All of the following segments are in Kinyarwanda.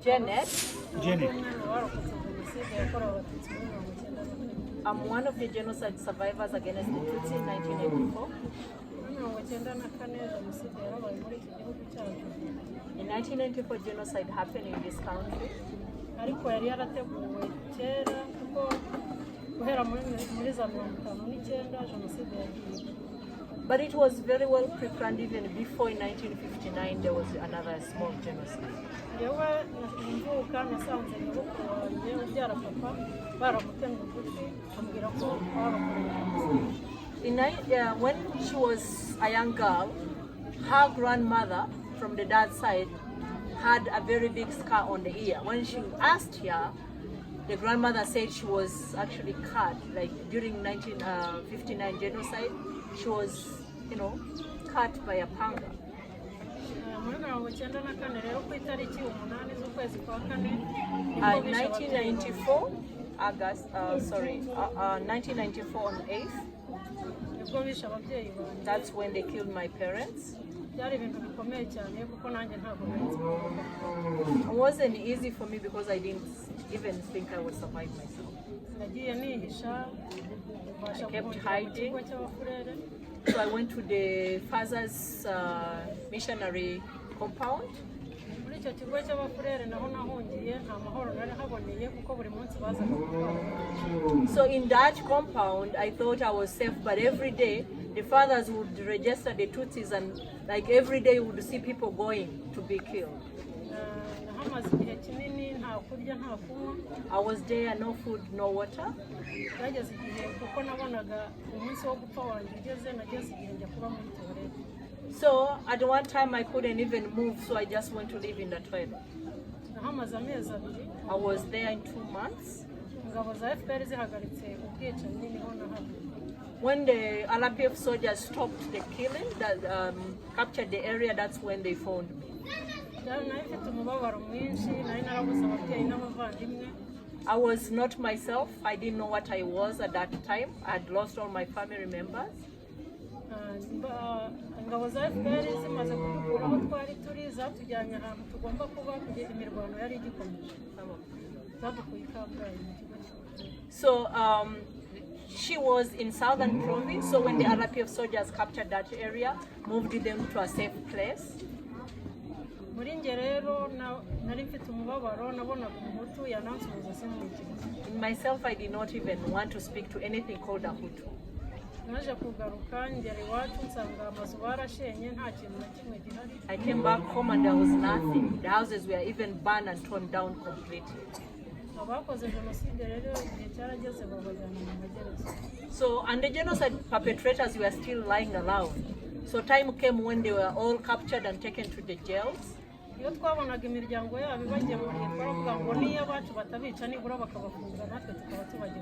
Janet. Janet. I'm one of the genocide survivors against the Tutsi in 1984. In 1994, genocide happened in this country. But it was very well pre-planned. Even before in 1959 there was another small genocide. When she was a young girl, her grandmother from the dad's side had a very big scar on the ear. When she asked her, the grandmother said she was actually cut, like during 1959 genocide, she was, cut by a panga. In 1994, 1994 on 8th, that's when they killed my parents. It wasn't easy for me because I didn't even think I would survive myself. I kept hiding. So I went to the father's missionary compound. So in that compound, I thought I was safe, but every day the fathers would register the Tutsis, and like every day you would see people going to be killed. I was there, no food, no water. So at one time I couldn't even move, so I just went to live in the toilet. I was there in 2 months. When the RPF soldiers stopped the killing, that captured the area, that's when they found me. I was not myself. I didn't know what I was at that time. I had lost all my family members. So she was in southern province, so when the RPF soldiers captured that area, moved them to a safe place. In myself, I did not even want to speak to anything called a Hutu. I came back home and there was nothing. The houses were even burned and torn down completely. So, and the genocide perpetrators were still lying around. So time came when they were all captured and taken to the jails.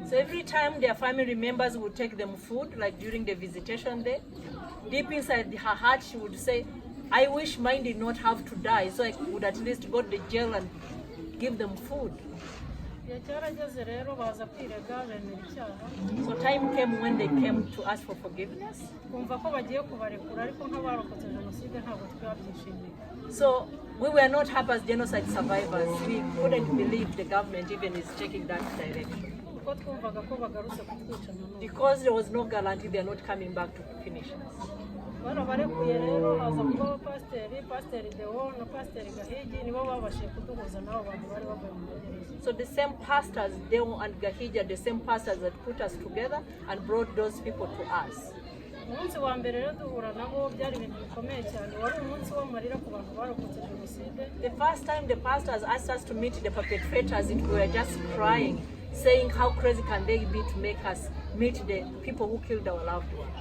So every time their family members would take them food, like during the visitation day, deep inside her heart she would say, I wish mine did not have to die, so I would at least go to the jail and give them food. So time came when they came to ask for forgiveness. So we were not happy as genocide survivors. We couldn't believe the government even is taking that direction. Because there was no guarantee they are not coming back to finish us. So the same pastors, Deo and Gahija, the same pastors that put us together and brought those people to us. The first time the pastors asked us to meet the perpetrators, we were just crying, saying how crazy can they be to make us meet the people who killed our loved ones.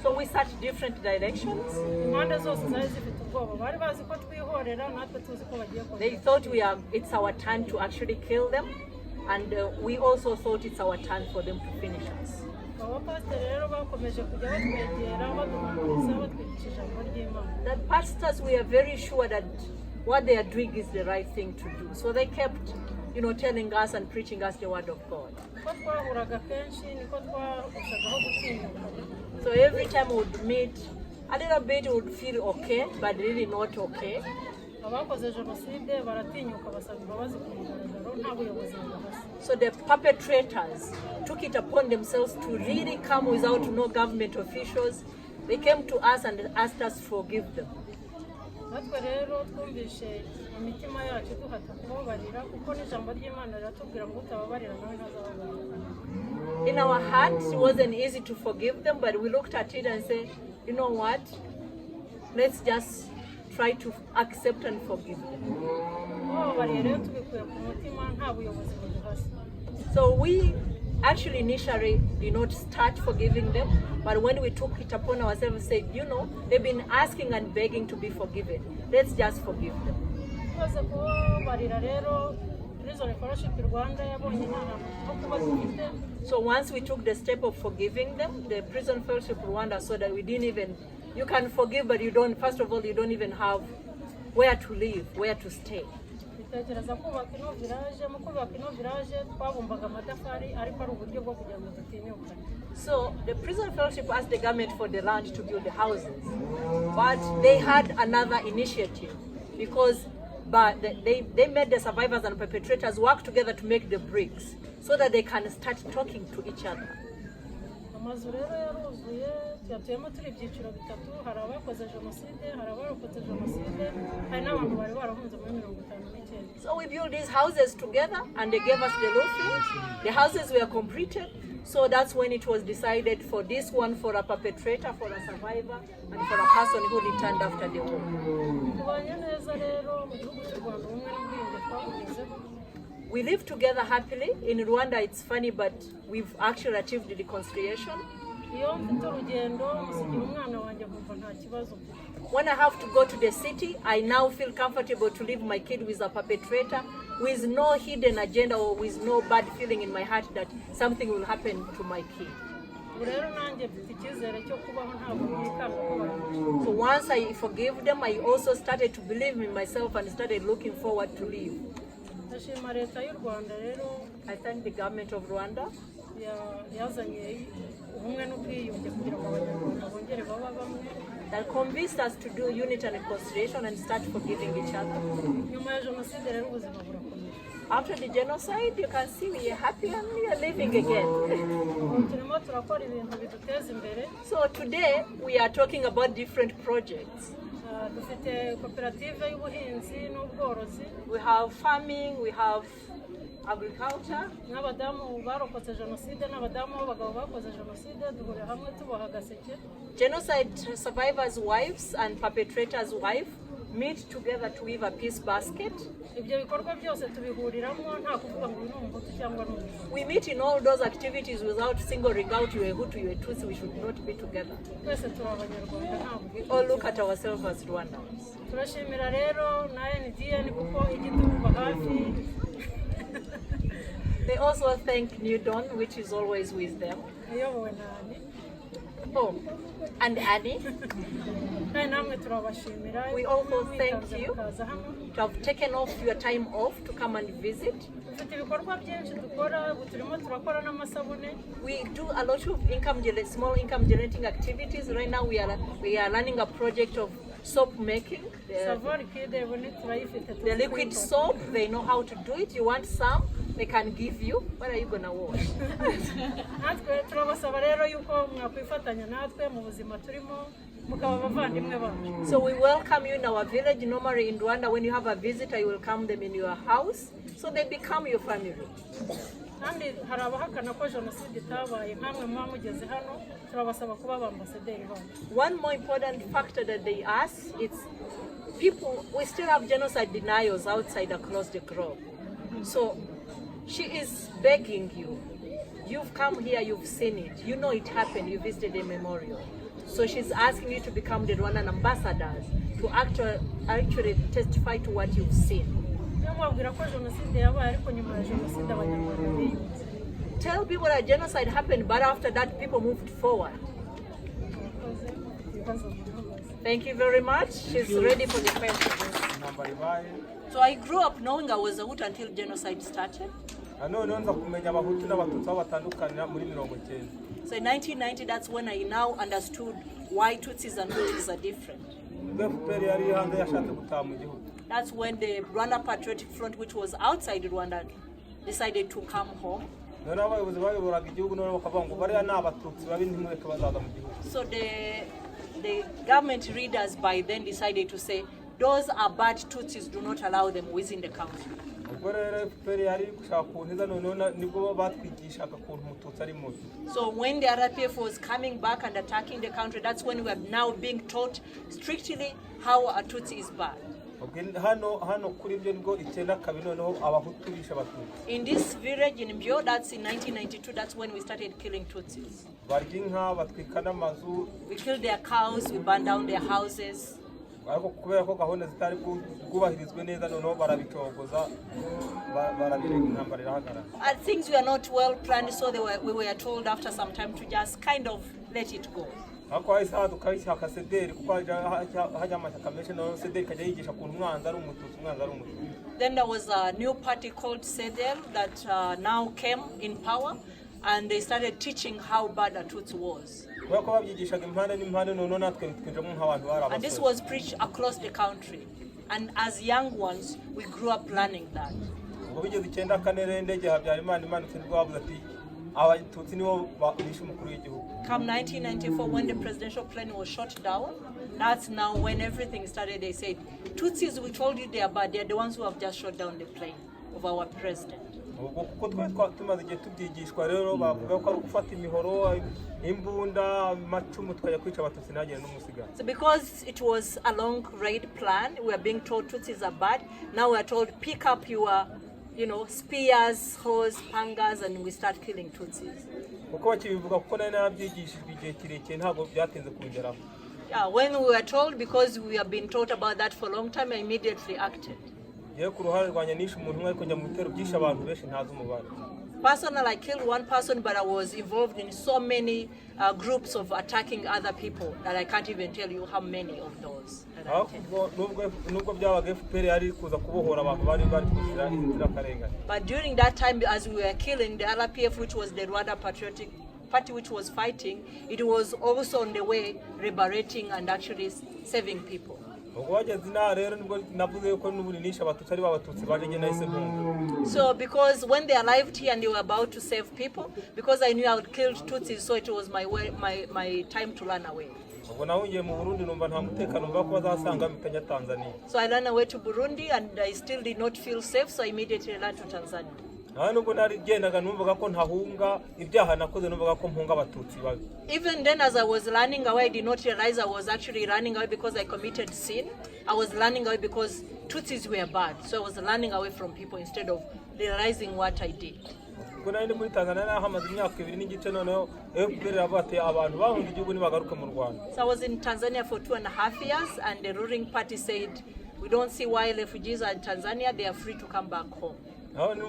So we searched different directions. They thought it's our turn to actually kill them, and we also thought it's our turn for them to finish us. That pastors, we are very sure that what they are doing is the right thing to do. So they kept, telling us and preaching us the word of God. So every time we would meet, a little bit we would feel okay, but really not okay. So the perpetrators took it upon themselves to really come without no government officials. They came to us and asked us to forgive them. In our hearts, it wasn't easy to forgive them, but we looked at it and said, you know what? Let's just try to accept and forgive them. So we actually initially did not start forgiving them, but when we took it upon ourselves and said, you know, they've been asking and begging to be forgiven. Let's just forgive them. So once we took the step of forgiving them, the Prison Fellowship Rwanda saw that we didn't even, you can forgive, but you don't, first of all, you don't even have where to live, where to stay. So the Prison Fellowship asked the government for the land to build the houses, but they had another initiative because they made the survivors and perpetrators work together to make the bricks so that they can start talking to each other. So we built these houses together and they gave us the roofing. The houses were completed. So that's when it was decided for this one for a perpetrator, for a survivor, and for a person who returned after the war. We live together happily. In Rwanda, it's funny, but we've actually achieved the reconciliation. When I have to go to the city, I now feel comfortable to leave my kid with a perpetrator with no hidden agenda or with no bad feeling in my heart that something will happen to my kid. So once I forgave them, I also started to believe in myself and started looking forward to live. I thank the government of Rwanda that convinced us to do unity and reconciliation and start forgiving each other. After the genocide, you can see we are happy and we are living again. So today we are talking about different projects. We have farming, we have agriculture. Genocide survivors' wives and perpetrators' wives meet together to weave a peace basket. We meet in all those activities without singling out you a Hutu, you a Tutsi. We should not be together. We all look at ourselves as Rwandans. They also thank New Dawn, which is always with them. Oh, and Annie. We also thank you to have taken off your time off to come and visit. We do a lot of small income generating activities. Right now we are running a project of soap making. The liquid soap, they know how to do it. You want some? They can give you. What are you gonna wash? So we welcome you in our village. Normally in Rwanda, when you have a visitor, you welcome them in your house, so they become your family. One more important factor that they ask is people, we still have genocide denials outside across the globe. So she is begging you. You've come here, you've seen it. You know it happened, you visited a memorial. So she's asking you to become the Rwandan ambassadors to actually testify to what you've seen. Tell people that genocide happened, but after that people moved forward. Thank you very much. She's ready for the questions. So I grew up knowing I was a Hutu until genocide started. So in 1990, that's when I now understood why Tutsis and Hutus are different. That's when the Rwanda Patriotic Front, which was outside Rwanda, decided to come home. So the government leaders by then decided to say, those are bad Tutsis, do not allow them within the country. So when the RPF was coming back and attacking the country, that's when we are now being taught strictly how a Tutsi is bad. In this village in Mbyo, that's in 1992, that's when we started killing Tutsis. We killed their cows, we burned down their houses. And things were not well planned, so we were told after some time to just kind of let it go. Then there was a new party called SEDEL that now came in power, and they started teaching how bad a Tutsi was. And this was preached across the country. And as young ones, we grew up learning that. Come 1994, when the presidential plane was shot down, that's now when everything started. They said, Tutsis, we told you they are bad. They are the ones who have just shot down the plane of our president. So because it was a long raid plan, we are being told Tutsis are bad. Now we are told pick up your, spears, hoes, pangas, and we start killing Tutsis. Yeah, when we were told, because we have been taught about that for a long time, I immediately acted. Personally, I killed one person, but I was involved in so many groups of attacking other people that I can't even tell you how many of those. But during that time, as we were killing, the RPF, which was the Rwanda Patriotic Party, which was fighting, it was also on the way liberating and actually saving people. So because when they arrived here and they were about to save people, because I knew I would kill Tutsis, so it was my time to run away. So I ran away to Burundi, and I still did not feel safe, so I immediately ran to Tanzania. Even then, as I was running away, I did not realize I was actually running away because I committed sin. I was running away because Tutsis were bad. So I was running away from people instead of realizing what I did. So I was in Tanzania for 2.5 years, and the ruling party said, we don't see why refugees are in Tanzania, they are free to come back home. But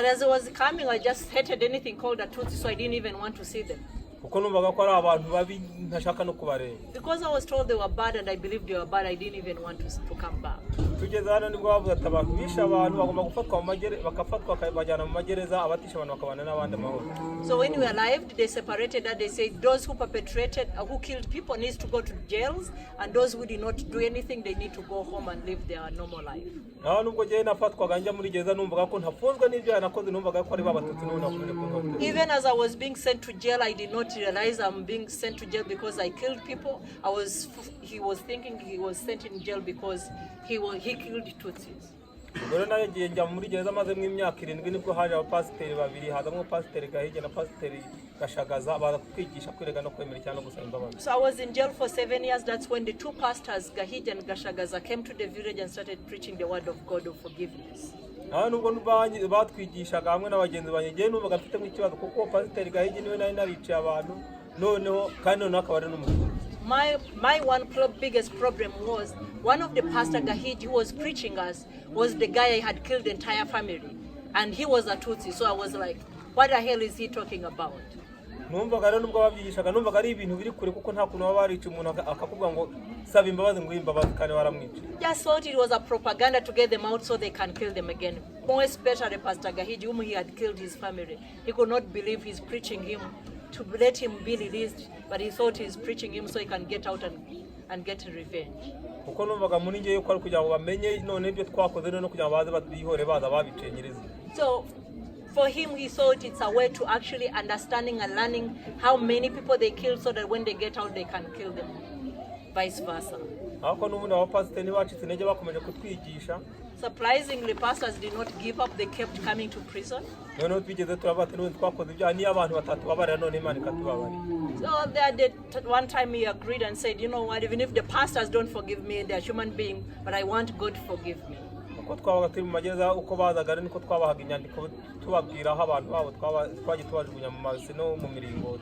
as I was coming, I just hated anything called a Tutsi, so I didn't even want to see them. Because I was told they were bad and I believed they were bad, I didn't even want to come back. So when we arrived, they separated that. They said those who perpetrated, who killed people, needs to go to jails, and those who did not do anything, they need to go home and live their normal life. Even as I was being sent to jail, I did not realize I'm being sent to jail because I killed people. He was thinking he was sent in jail because he killed Tutsis. So I was in jail for 7 years. That's when the two pastors, Gahiji and Gashagaza, came to the village and started preaching the word of God of forgiveness. My biggest problem was one of the pastor Gahiji who was preaching us was the guy I had killed the entire family, and he was a Tutsi. So I was like, what the hell is he talking about? Just thought it was a propaganda to get them out so they can kill them again. More especially Pastor Gahiji, whom he had killed his family. He could not believe he's preaching him to let him be released, but he thought he's preaching him so he can get out and get revenge. So for him, he thought it's a way to actually understanding and learning how many people they kill so that when they get out, they can kill them, vice versa. Surprisingly, pastors did not give up, they kept coming to prison. So one time he agreed and said, you know what, even if the pastors don't forgive me, they're human beings, but I want God to forgive me.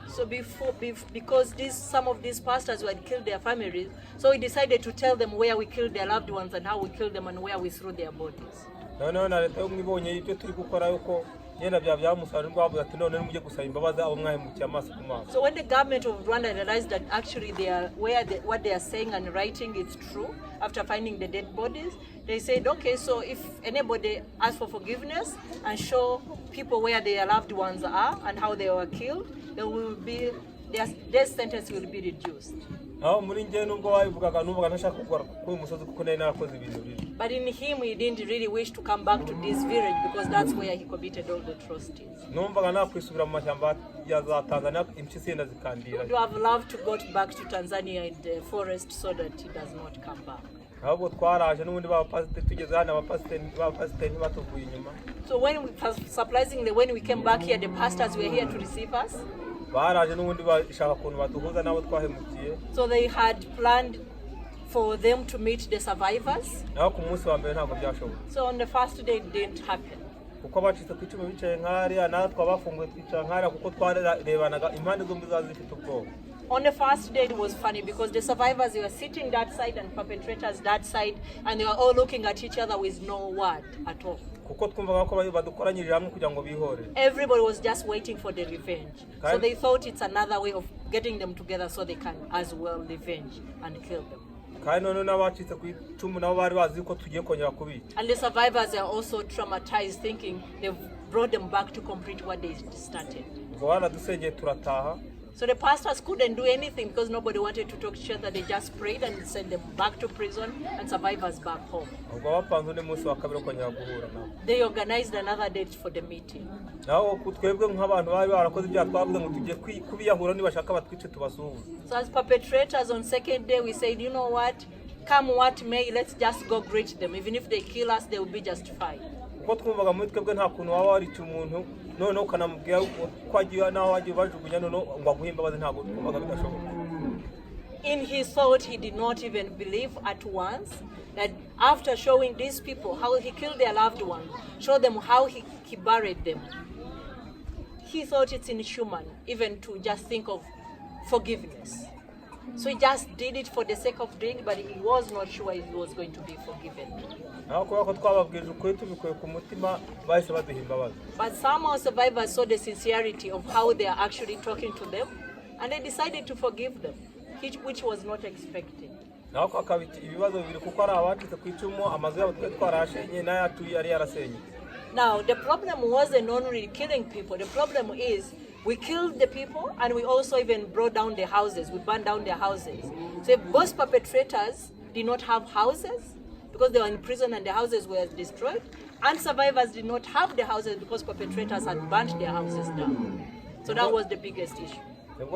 So because some of these pastors who had killed their families, so we decided to tell them where we killed their loved ones and how we killed them and where we threw their bodies. So when the government of Rwanda realized that actually what they are saying and writing is true, after finding the dead bodies, they said, okay, so if anybody asks for forgiveness and show people where their loved ones are and how they were killed, their death sentence will be reduced. But in him, he didn't really wish to come back to this village because that's where he committed all the atrocities. He would have loved to go back to Tanzania in the forest so that he does not come back. So surprisingly, when we came back here, the pastors were here to receive us. So they had planned for them to meet the survivors. So on the first day it didn't happen. On the first day it was funny because the survivors were sitting that side and perpetrators that side, and they were all looking at each other with no word at all. Everybody was just waiting for the revenge. So they thought it's another way of getting them together so they can as well revenge and kill them. And the survivors are also traumatized, thinking they've brought them back to complete what they started. So the pastors couldn't do anything because nobody wanted to talk to each other. They just prayed and sent them back to prison and survivors back home. They organized another date for the meeting. So as perpetrators on second day, we said, you know what, come what may, let's just go greet them. Even if they kill us, they will be justified. In his thought, he did not even believe at once that after showing these people how he killed their loved ones, show them how he buried them, he thought it's inhuman even to just think of forgiveness. So he just did it for the sake of doing it, but he was not sure he was going to be forgiven. But somehow survivors saw the sincerity of how they are actually talking to them, and they decided to forgive them, which was not expected. Now the problem wasn't only killing people. The problem is we killed the people and we also even brought down their houses. We burned down their houses. So if both perpetrators did not have houses because they were in prison and the houses were destroyed, and survivors did not have the houses because perpetrators had burnt their houses down. So that was the biggest issue. So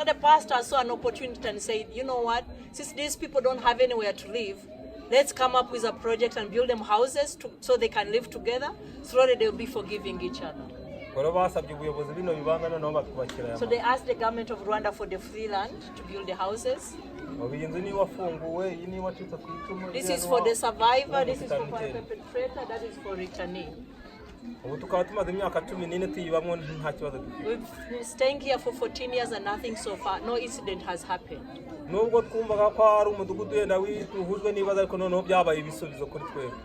the pastor saw an opportunity and said, you know what, since these people don't have anywhere to live, let's come up with a project and build them houses so they can live together, so that they'll be forgiving each other. So they asked the government of Rwanda for the free land to build the houses. This is for the survivor, this is for the perpetrator, that is for returnee. We've been staying here for 14 years and nothing so far, no incident has happened.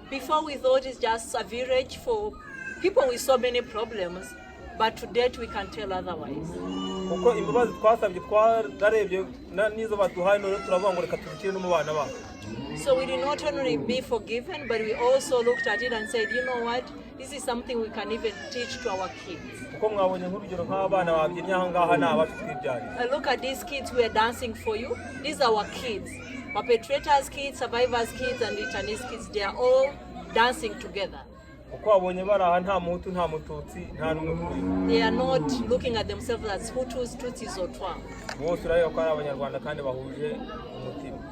Before we thought it's just a village for people with so many problems, but to date we can tell otherwise. So we did not only be forgiven, but we also looked at it and said, you know what, This is something we can even teach to our kids. Look at these kids who are dancing for you. These are our kids. Perpetrators' kids, survivors' kids, and returnees' kids. They are all dancing together. They are not looking at themselves as Hutus, Tutsis, or Twa.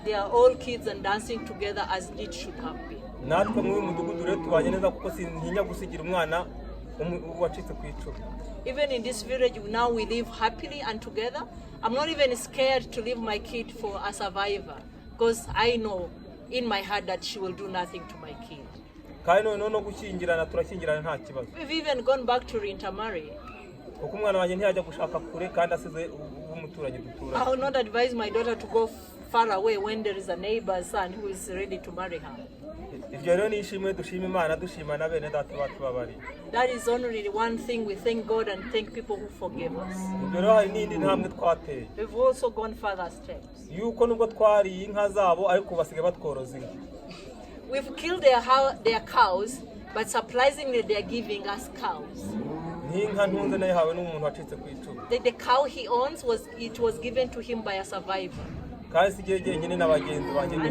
They are all kids and dancing together as it should have been. Even in this village, now we live happily and together. I'm not even scared to leave my kid for a survivor because I know in my heart that she will do nothing to my kid. We've even gone back to intermarry. I will not advise my daughter to go far away when there is a neighbor's son who is ready to marry her. That is only one thing we thank God and thank people who forgive us. We've also gone further steps. We've killed their cows, but surprisingly they are giving us cows. The cow he owns was given to him by a survivor. And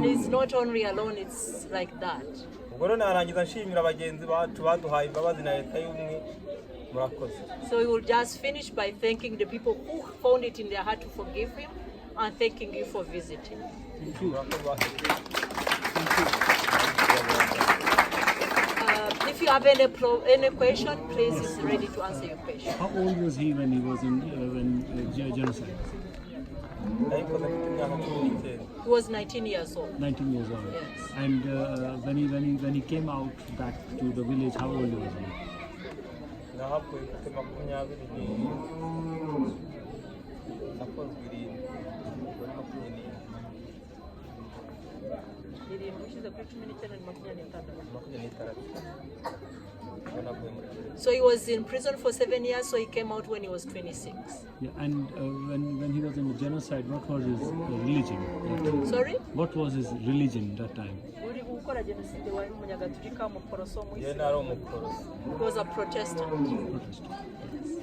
it's not only alone, it's like that. So we will just finish by thanking the people who found it in their heart to forgive him and thanking you for visiting. Thank you. If you have any question, please is ready to answer your question. How old was he when he was in genocide? He was 19 years old. 19 years old. Yes. And when he came out back to the village, how old was he? So he was in prison for 7 years, so he came out when he was 26. Yeah, and when he was in the genocide, what was his religion that time? Sorry? What was his religion that time? He was a Protestant. Protestant. Yes.